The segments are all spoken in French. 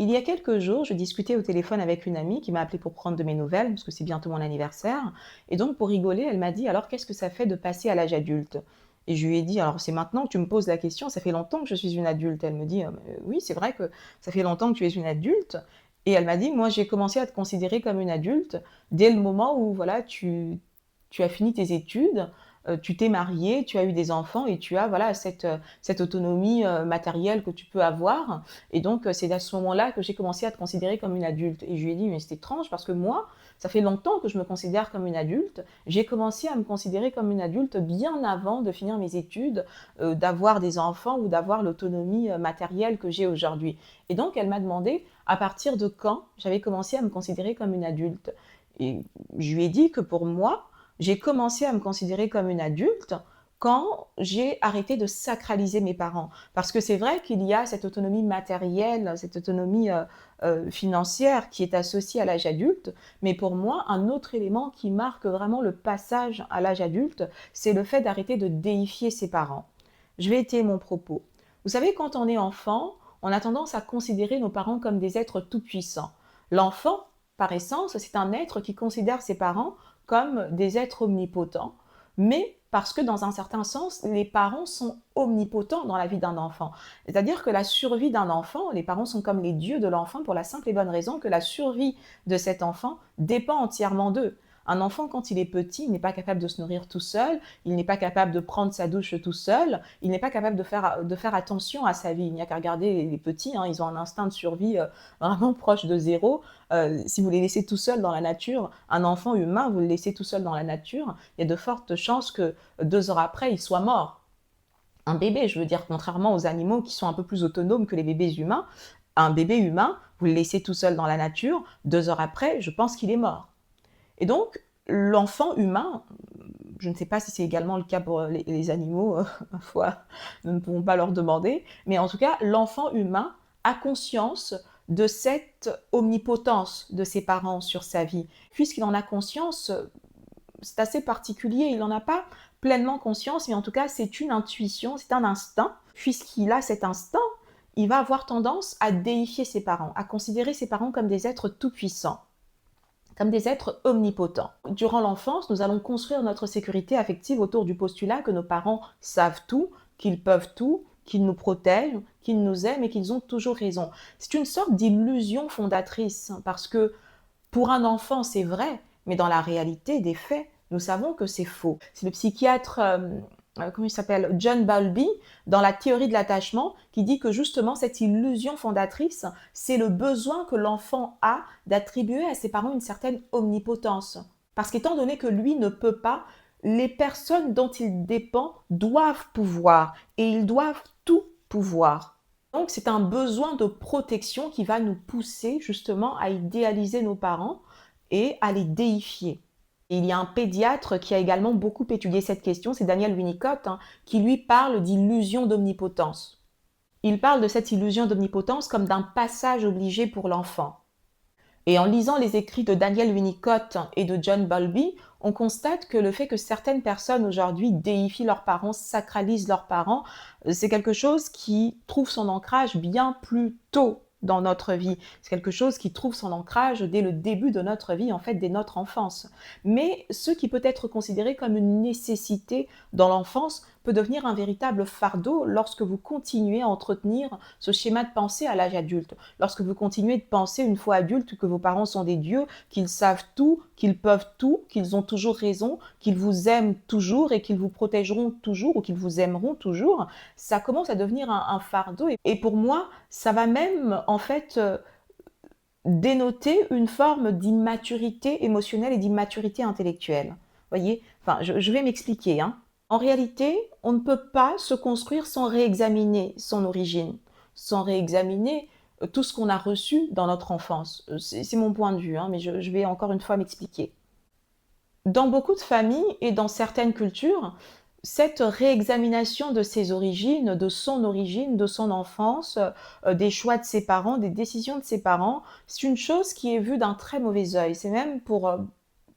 Il y a quelques jours, je discutais au téléphone avec une amie qui m'a appelée pour prendre de mes nouvelles, parce que c'est bientôt mon anniversaire. Et donc, pour rigoler, elle m'a dit, alors qu'est-ce que ça fait de passer à l'âge adulte? Et je lui ai dit, alors c'est maintenant que tu me poses la question, ça fait longtemps que je suis une adulte. Elle me dit, oui, c'est vrai que ça fait longtemps que tu es une adulte. Et elle m'a dit, moi, j'ai commencé à te considérer comme une adulte dès le moment où, voilà, tu as fini tes études, tu t'es mariée, tu as eu des enfants et tu as, voilà, cette autonomie matérielle que tu peux avoir. Et donc, c'est à ce moment-là que j'ai commencé à te considérer comme une adulte. Et je lui ai dit, mais c'est étrange parce que moi, ça fait longtemps que je me considère comme une adulte. J'ai commencé à me considérer comme une adulte bien avant de finir mes études, d'avoir des enfants ou d'avoir l'autonomie matérielle que j'ai aujourd'hui. Et donc, elle m'a demandé à partir de quand j'avais commencé à me considérer comme une adulte. Et je lui ai dit que pour moi, j'ai commencé à me considérer comme une adulte quand j'ai arrêté de sacraliser mes parents. Parce que c'est vrai qu'il y a cette autonomie matérielle, cette autonomie financière qui est associée à l'âge adulte, mais pour moi, un autre élément qui marque vraiment le passage à l'âge adulte, c'est le fait d'arrêter de déifier ses parents. Je vais étayer mon propos. Vous savez, quand on est enfant, on a tendance à considérer nos parents comme des êtres tout-puissants. L'enfant, par essence, c'est un être qui considère ses parents comme des êtres omnipotents, mais parce que dans un certain sens, les parents sont omnipotents dans la vie d'un enfant. C'est-à-dire que la survie d'un enfant, les parents sont comme les dieux de l'enfant pour la simple et bonne raison que la survie de cet enfant dépend entièrement d'eux. Un enfant, quand il est petit, il n'est pas capable de se nourrir tout seul, il n'est pas capable de prendre sa douche tout seul, il n'est pas capable de faire attention à sa vie. Il n'y a qu'à regarder les petits, hein, ils ont un instinct de survie vraiment proche de zéro. Si vous les laissez tout seuls dans la nature, un enfant humain, vous le laissez tout seul dans la nature, il y a de fortes chances que 2 heures après, il soit mort. Un bébé, je veux dire, contrairement aux animaux qui sont un peu plus autonomes que les bébés humains, un bébé humain, vous le laissez tout seul dans la nature, 2 heures après, je pense qu'il est mort. Et donc, l'enfant humain, je ne sais pas si c'est également le cas pour les animaux, ma foi, nous ne pouvons pas leur demander, mais en tout cas, l'enfant humain a conscience de cette omnipotence de ses parents sur sa vie. Puisqu'il en a conscience, c'est assez particulier, il n'en a pas pleinement conscience, mais en tout cas, c'est une intuition, c'est un instinct. Puisqu'il a cet instinct, il va avoir tendance à déifier ses parents, à considérer ses parents comme des êtres tout-puissants, comme des êtres omnipotents. Durant l'enfance, nous allons construire notre sécurité affective autour du postulat que nos parents savent tout, qu'ils peuvent tout, qu'ils nous protègent, qu'ils nous aiment et qu'ils ont toujours raison. C'est une sorte d'illusion fondatrice, parce que pour un enfant, c'est vrai, mais dans la réalité des faits, nous savons que c'est faux. C'est le psychiatre, comment il s'appelle, John Bowlby, dans la théorie de l'attachement, qui dit que justement cette illusion fondatrice, c'est le besoin que l'enfant a d'attribuer à ses parents une certaine omnipotence. Parce qu'étant donné que lui ne peut pas, les personnes dont il dépend doivent pouvoir, et ils doivent tout pouvoir. Donc c'est un besoin de protection qui va nous pousser justement à idéaliser nos parents et à les déifier. Et il y a un pédiatre qui a également beaucoup étudié cette question, c'est Daniel Winnicott, hein, qui lui parle d'illusion d'omnipotence. Il parle de cette illusion d'omnipotence comme d'un passage obligé pour l'enfant. Et en lisant les écrits de Daniel Winnicott et de John Bowlby, on constate que le fait que certaines personnes aujourd'hui déifient leurs parents, sacralisent leurs parents, c'est quelque chose qui trouve son ancrage bien plus tôt dans notre vie. C'est quelque chose qui trouve son ancrage dès le début de notre vie, en fait, dès notre enfance. Mais ce qui peut être considéré comme une nécessité dans l'enfance peut devenir un véritable fardeau lorsque vous continuez à entretenir ce schéma de pensée à l'âge adulte. Lorsque vous continuez de penser une fois adulte que vos parents sont des dieux, qu'ils savent tout, qu'ils peuvent tout, qu'ils ont toujours raison, qu'ils vous aiment toujours et qu'ils vous protégeront toujours ou qu'ils vous aimeront toujours, ça commence à devenir un fardeau. Et pour moi, ça va même en fait dénoter une forme d'immaturité émotionnelle et d'immaturité intellectuelle. Voyez, enfin, je vais m'expliquer, hein. En réalité, on ne peut pas se construire sans réexaminer son origine, sans réexaminer tout ce qu'on a reçu dans notre enfance. C'est mon point de vue, hein, mais je vais encore une fois m'expliquer. Dans beaucoup de familles et dans certaines cultures, cette réexamination de ses origines, de son enfance, des choix de ses parents, des décisions de ses parents, c'est une chose qui est vue d'un très mauvais œil. C'est même pour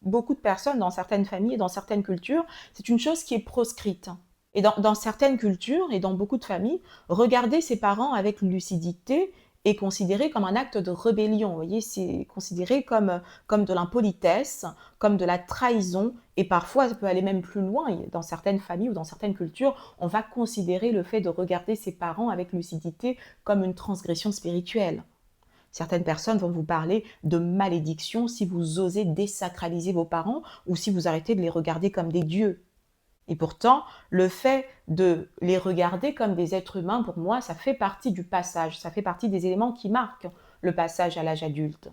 beaucoup de personnes dans certaines familles et dans certaines cultures, c'est une chose qui est proscrite. Et dans certaines cultures et dans beaucoup de familles, regarder ses parents avec lucidité est considéré comme un acte de rébellion. Vous voyez, c'est considéré comme de l'impolitesse, comme de la trahison, et parfois ça peut aller même plus loin. Dans certaines familles ou dans certaines cultures, on va considérer le fait de regarder ses parents avec lucidité comme une transgression spirituelle. Certaines personnes vont vous parler de malédiction si vous osez désacraliser vos parents ou si vous arrêtez de les regarder comme des dieux. Et pourtant, le fait de les regarder comme des êtres humains, pour moi, ça fait partie du passage, ça fait partie des éléments qui marquent le passage à l'âge adulte.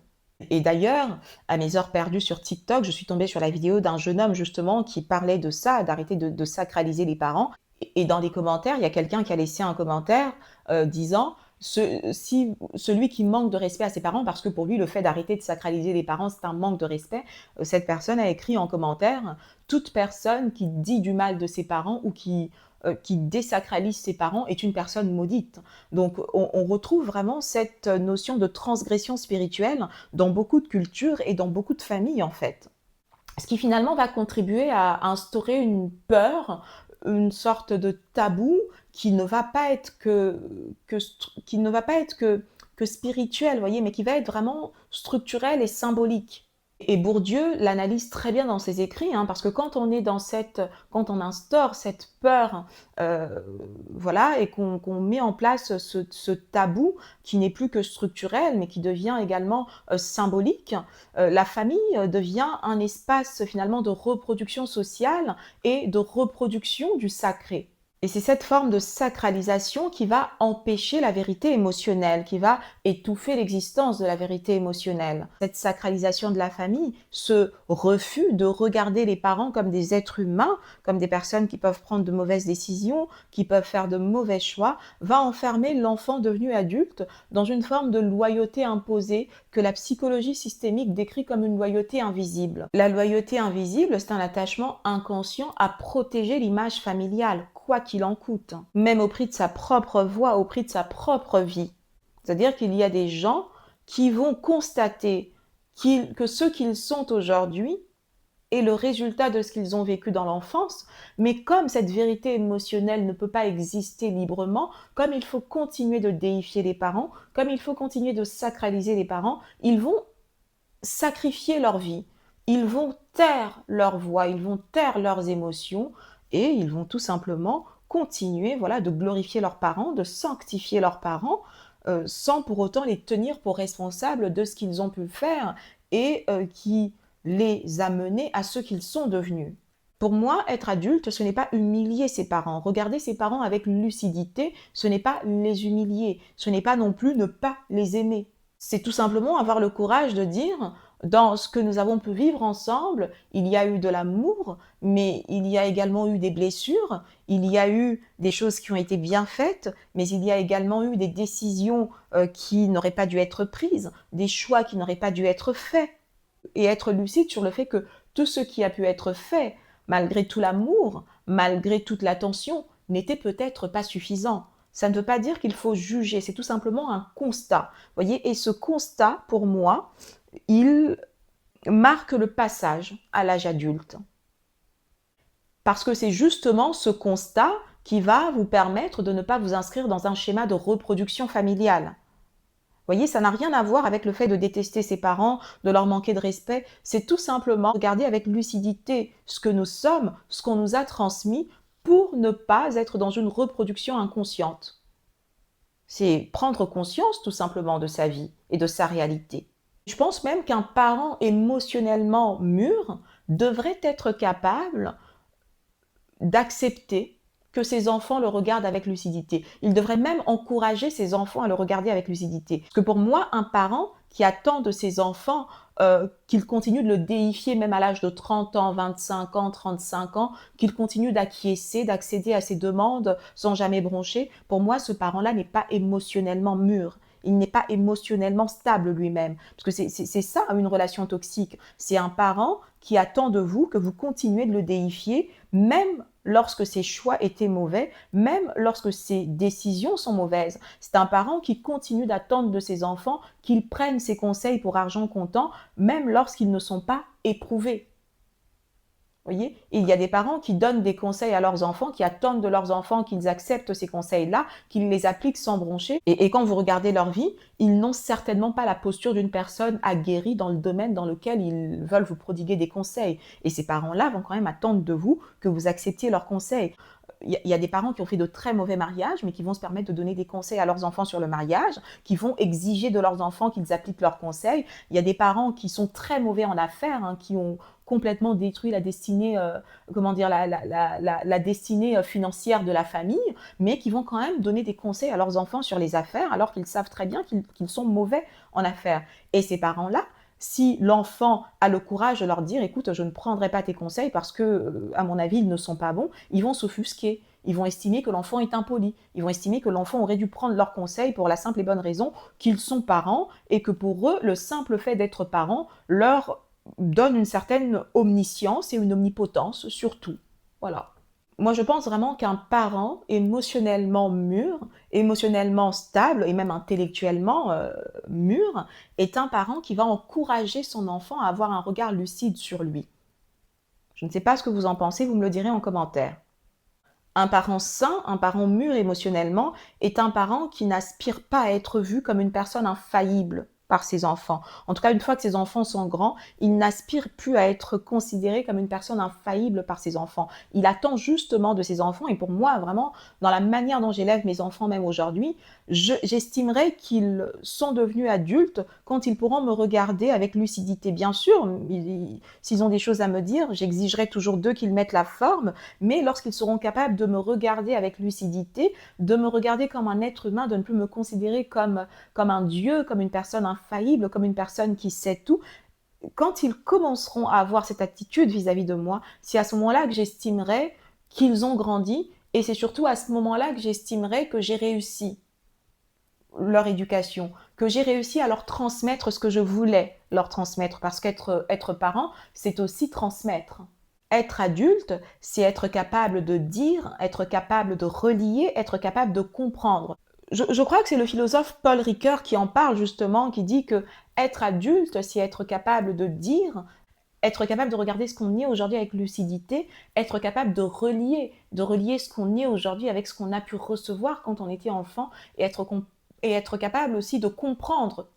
Et d'ailleurs, à mes heures perdues sur TikTok, je suis tombée sur la vidéo d'un jeune homme justement qui parlait de ça, d'arrêter de sacraliser les parents. Et dans les commentaires, il y a quelqu'un qui a laissé un commentaire disant si celui qui manque de respect à ses parents, parce que pour lui, le fait d'arrêter de sacraliser les parents, c'est un manque de respect, cette personne a écrit en commentaire toute personne qui dit du mal de ses parents ou qui désacralise ses parents est une personne maudite. Donc on retrouve vraiment cette notion de transgression spirituelle dans beaucoup de cultures et dans beaucoup de familles en fait. Ce qui finalement va contribuer à instaurer une peur, une sorte de tabou qui ne va pas être qui ne va pas être que spirituel, vous voyez, mais qui va être vraiment structurel et symbolique. Et Bourdieu l'analyse très bien dans ses écrits, hein, parce que quand on est dans quand on instaure cette peur, voilà, et qu'on met en place ce tabou qui n'est plus que structurel, mais qui devient également symbolique, la famille devient un espace finalement de reproduction sociale et de reproduction du sacré. Et c'est cette forme de sacralisation qui va empêcher la vérité émotionnelle, qui va étouffer l'existence de la vérité émotionnelle. Cette sacralisation de la famille, ce refus de regarder les parents comme des êtres humains, comme des personnes qui peuvent prendre de mauvaises décisions, qui peuvent faire de mauvais choix, va enfermer l'enfant devenu adulte dans une forme de loyauté imposée que la psychologie systémique décrit comme une loyauté invisible. La loyauté invisible, c'est un attachement inconscient à protéger l'image familiale, quoi qu'il en coûte, même au prix de sa propre voix, au prix de sa propre vie. C'est-à-dire qu'il y a des gens qui vont constater que ce qu'ils sont aujourd'hui est le résultat de ce qu'ils ont vécu dans l'enfance, mais comme cette vérité émotionnelle ne peut pas exister librement, comme il faut continuer de déifier les parents, comme il faut continuer de sacraliser les parents, ils vont sacrifier leur vie, ils vont taire leur voix, ils vont taire leurs émotions, et ils vont tout simplement continuer, voilà, de glorifier leurs parents, de sanctifier leurs parents, sans pour autant les tenir pour responsables de ce qu'ils ont pu faire et qui les a menés à ce qu'ils sont devenus. Pour moi, être adulte, ce n'est pas humilier ses parents. Regarder ses parents avec lucidité, ce n'est pas les humilier. Ce n'est pas non plus ne pas les aimer. C'est tout simplement avoir le courage de dire, dans ce que nous avons pu vivre ensemble, il y a eu de l'amour, mais il y a également eu des blessures, il y a eu des choses qui ont été bien faites, mais il y a également eu des décisions qui n'auraient pas dû être prises, des choix qui n'auraient pas dû être faits. Et être lucide sur le fait que tout ce qui a pu être fait, malgré tout l'amour, malgré toute l'attention, n'était peut-être pas suffisant. Ça ne veut pas dire qu'il faut juger, c'est tout simplement un constat. Voyez, et ce constat, pour moi, il marque le passage à l'âge adulte. Parce que c'est justement ce constat qui va vous permettre de ne pas vous inscrire dans un schéma de reproduction familiale. Vous voyez, ça n'a rien à voir avec le fait de détester ses parents, de leur manquer de respect. C'est tout simplement regarder avec lucidité ce que nous sommes, ce qu'on nous a transmis, pour ne pas être dans une reproduction inconsciente. C'est prendre conscience tout simplement de sa vie et de sa réalité. Je pense même qu'un parent émotionnellement mûr devrait être capable d'accepter que ses enfants le regardent avec lucidité. Il devrait même encourager ses enfants à le regarder avec lucidité. Parce que pour moi, un parent qui attend de ses enfants qu'il continue de le déifier même à l'âge de 30 ans, 25 ans, 35 ans, qu'il continue d'acquiescer, d'accéder à ses demandes sans jamais broncher, pour moi, ce parent-là n'est pas émotionnellement mûr. Il n'est pas émotionnellement stable lui-même. Parce que c'est ça une relation toxique. C'est un parent qui attend de vous que vous continuez de le déifier, même lorsque ses choix étaient mauvais, même lorsque ses décisions sont mauvaises. C'est un parent qui continue d'attendre de ses enfants qu'ils prennent ses conseils pour argent comptant, même lorsqu'ils ne sont pas éprouvés. Voyez? Et il y a des parents qui donnent des conseils à leurs enfants, qui attendent de leurs enfants qu'ils acceptent ces conseils-là, qu'ils les appliquent sans broncher. Et quand vous regardez leur vie, ils n'ont certainement pas la posture d'une personne aguerrie dans le domaine dans lequel ils veulent vous prodiguer des conseils. Et ces parents-là vont quand même attendre de vous que vous acceptiez leurs conseils. Il y a des parents qui ont fait de très mauvais mariages, mais qui vont se permettre de donner des conseils à leurs enfants sur le mariage, qui vont exiger de leurs enfants qu'ils appliquent leurs conseils. Il y a des parents qui sont très mauvais en affaires, hein, qui ont complètement détruit la destinée, comment dire, la destinée financière de la famille, mais qui vont quand même donner des conseils à leurs enfants sur les affaires, alors qu'ils savent très bien qu'ils sont mauvais en affaires. Et ces parents-là, si l'enfant a le courage de leur dire, écoute, je ne prendrai pas tes conseils parce que, à mon avis, ils ne sont pas bons, ils vont s'offusquer. Ils vont estimer que l'enfant est impoli. Ils vont estimer que l'enfant aurait dû prendre leurs conseils pour la simple et bonne raison qu'ils sont parents et que pour eux, le simple fait d'être parents leur donne une certaine omniscience et une omnipotence sur tout. Voilà. Moi, je pense vraiment qu'un parent émotionnellement mûr, émotionnellement stable et même intellectuellement mûr est un parent qui va encourager son enfant à avoir un regard lucide sur lui. Je ne sais pas ce que vous en pensez, vous me le direz en commentaire. Un parent sain, un parent mûr émotionnellement, est un parent qui n'aspire pas à être vu comme une personne infaillible par ses enfants. En tout cas, une fois que ses enfants sont grands, il n'aspire plus à être considéré comme une personne infaillible par ses enfants. Il attend justement de ses enfants, et pour moi, vraiment, dans la manière dont j'élève mes enfants même aujourd'hui, j'estimerais qu'ils sont devenus adultes quand ils pourront me regarder avec lucidité. Bien sûr, s'ils ont des choses à me dire, j'exigerai toujours d'eux qu'ils mettent la forme, mais lorsqu'ils seront capables de me regarder avec lucidité, de me regarder comme un être humain, de ne plus me considérer comme un dieu, comme une personne infaillible, comme une personne qui sait tout, quand ils commenceront à avoir cette attitude vis-à-vis de moi, c'est à ce moment-là que j'estimerai qu'ils ont grandi, et c'est surtout à ce moment-là que j'estimerai que j'ai réussi leur éducation, que j'ai réussi à leur transmettre ce que je voulais leur transmettre, parce qu'être parent, c'est aussi transmettre. Être adulte, c'est être capable de dire, être capable de relier, être capable de comprendre. Je crois que c'est le philosophe Paul Ricoeur qui en parle justement, qui dit que être adulte, c'est être capable de dire, être capable de regarder ce qu'on est aujourd'hui avec lucidité, être capable de relier ce qu'on est aujourd'hui avec ce qu'on a pu recevoir quand on était enfant, et être capable aussi de comprendre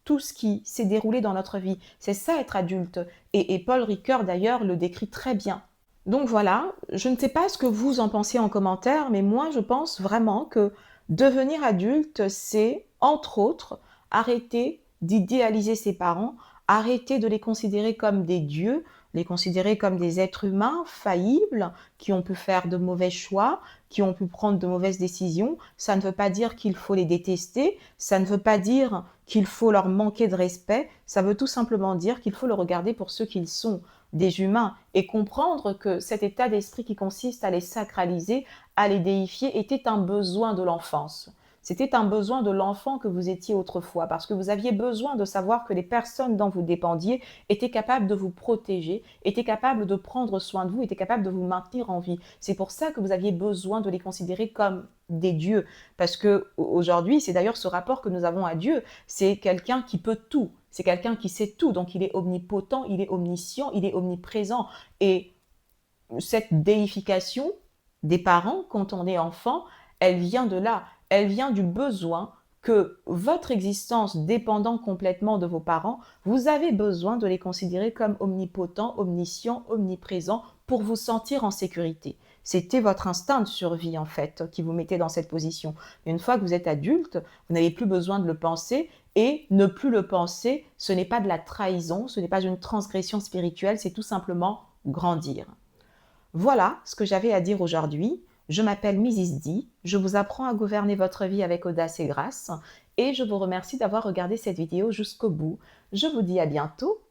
tout ce qui s'est déroulé dans notre vie. C'est ça être adulte. Et Paul Ricoeur d'ailleurs le décrit très bien. Donc voilà, je ne sais pas ce que vous en pensez en commentaire, mais moi je pense vraiment que devenir adulte, c'est, entre autres, arrêter d'idéaliser ses parents, arrêter de les considérer comme des dieux, les considérer comme des êtres humains faillibles, qui ont pu faire de mauvais choix, qui ont pu prendre de mauvaises décisions. Ça ne veut pas dire qu'il faut les détester, ça ne veut pas dire qu'il faut leur manquer de respect, ça veut tout simplement dire qu'il faut le regarder pour ce qu'ils sont, des humains, et comprendre que cet état d'esprit qui consiste à les sacraliser, à les déifier, était un besoin de l'enfance. C'était un besoin de l'enfant que vous étiez autrefois, parce que vous aviez besoin de savoir que les personnes dont vous dépendiez étaient capables de vous protéger, étaient capables de prendre soin de vous, étaient capables de vous maintenir en vie. C'est pour ça que vous aviez besoin de les considérer comme des dieux, parce que aujourd'hui, c'est d'ailleurs ce rapport que nous avons à Dieu, c'est quelqu'un qui peut tout, c'est quelqu'un qui sait tout, donc il est omnipotent, il est omniscient, il est omniprésent. Et cette déification des parents quand on est enfant, elle vient de là, elle vient du besoin que votre existence dépendant complètement de vos parents, vous avez besoin de les considérer comme omnipotents, omniscients, omniprésents pour vous sentir en sécurité. C'était votre instinct de survie en fait qui vous mettait dans cette position. Une fois que vous êtes adulte, vous n'avez plus besoin de le penser, et ne plus le penser, ce n'est pas de la trahison, ce n'est pas une transgression spirituelle, c'est tout simplement grandir. Voilà ce que j'avais à dire aujourd'hui. Je m'appelle Mrs. D, je vous apprends à gouverner votre vie avec audace et grâce, et je vous remercie d'avoir regardé cette vidéo jusqu'au bout. Je vous dis à bientôt